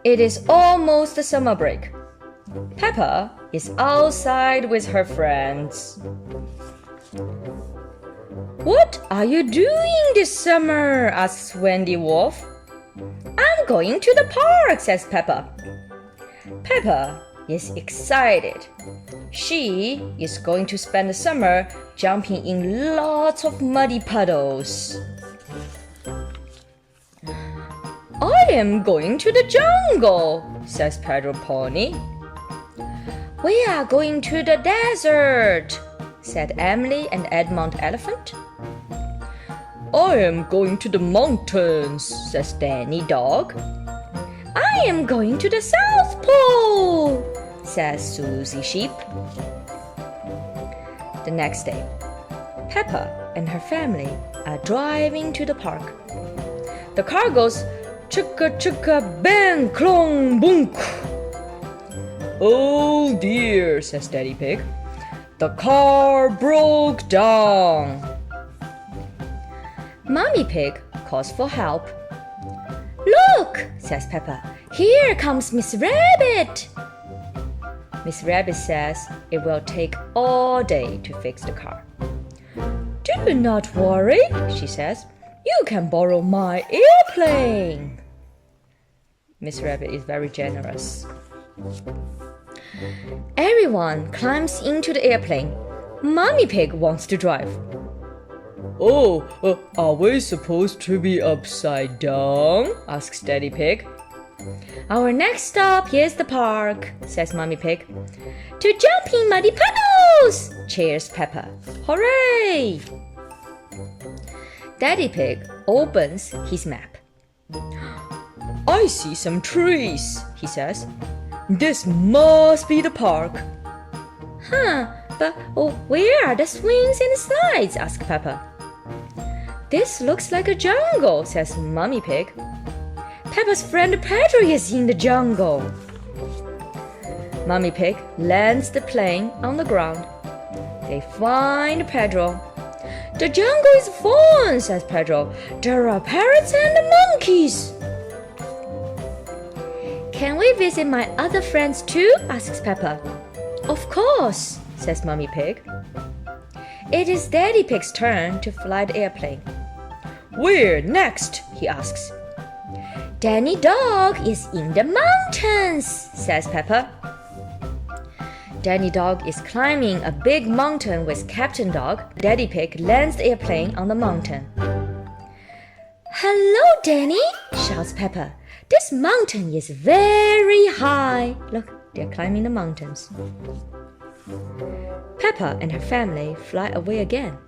It is almost the summer break. Peppa is outside with her friends. What are you doing this summer? asks Wendy Wolf. I'm going to the park, says Peppa. Peppa is excited. She is going to spend the summer jumping in lots of muddy puddles. I am going to the jungle, says Pedro Pony. We are going to the desert, said Emily and Edmund Elephant. I am going to the mountains, says Danny Dog. I am going to the South Pole, says Susie Sheep. The next day, Peppa and her family are driving to the park. The car goes chugga chugga bang clong boonk. Oh dear, says Daddy Pig. The car broke down. Mommy Pig calls for help. Look, says Peppa. Here comes Miss Rabbit. Miss Rabbit says it will take all day to fix the car. Do not worry, she says. You can borrow my airplane. Miss Rabbit is very generous. Everyone climbs into the airplane. Mommy Pig wants to drive. Oh, are we supposed to be upside down? asks Daddy Pig. Our next stop is the park, says Mommy Pig. To jump in muddy puddles, cheers Peppa. Hooray! Daddy Pig opens his map. I see some trees, he says. This must be the park. But where are the swings and slides? asks Peppa. This looks like a jungle, says Mommy Pig. Peppa's friend Pedro is in the jungle. Mommy Pig lands the plane on the ground. They find Pedro. The jungle is fun, says Pedro. There are parrots and monkeys. Can we visit my other friends too? asks Peppa. Of course, says Mommy Pig. It is Daddy Pig's turn to fly the airplane. Where next? he asks. Danny Dog is in the mountains, says Peppa. Danny Dog is climbing a big mountain with Captain Dog. Daddy Pig lands the airplane on the mountain. Hello, Danny, shouts Peppa. This mountain is very high. Look, they're climbing the mountains. Peppa and her family fly away again.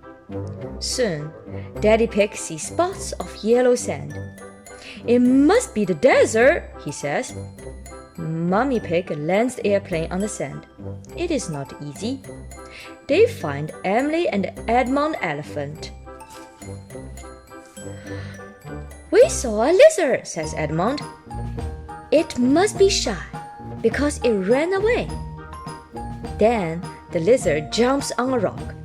Soon, Daddy Pig sees spots of yellow sand. It must be the desert, he says. Mommy Pig lands the airplane on the sand. It is not easy. They find Emily and Edmund Elephant. We saw a lizard, says Edmund. It must be shy because it ran away. Then the lizard jumps on a rock.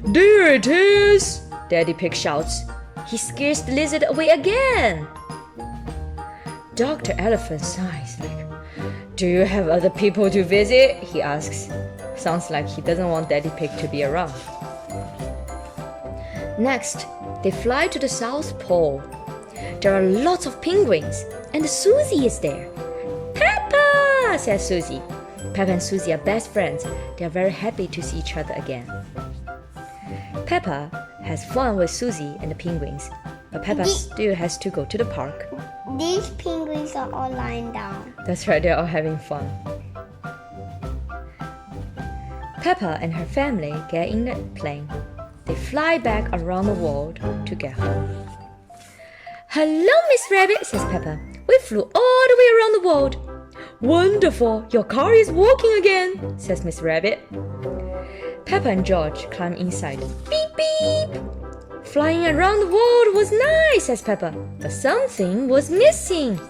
There it is! Daddy Pig shouts. He scares the lizard away again. Dr. Elephant sighs like, do you have other people to visit? He asks. Sounds like he doesn't want Daddy Pig to be around. Next, they fly to the South Pole. There are lots of penguins, and Susie is there. Peppa, says Susie. Peppa and Susie are best friends. They are very happy to see each other again. Peppa has fun with Susie and the penguins, but Peppa still has to go to the park. These penguins are all lying down. That's right, they're all having fun. Peppa and her family get in the plane. They fly back around the world to get home. Hello, Miss Rabbit, says Peppa. We flew all the way around the world. Wonderful, your car is working again, says Miss Rabbit. Peppa and George climb inside. Beep, beep. Flying around the world was nice, says Peppa, but something was missing.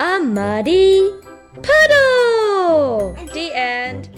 A muddy puddle. The end.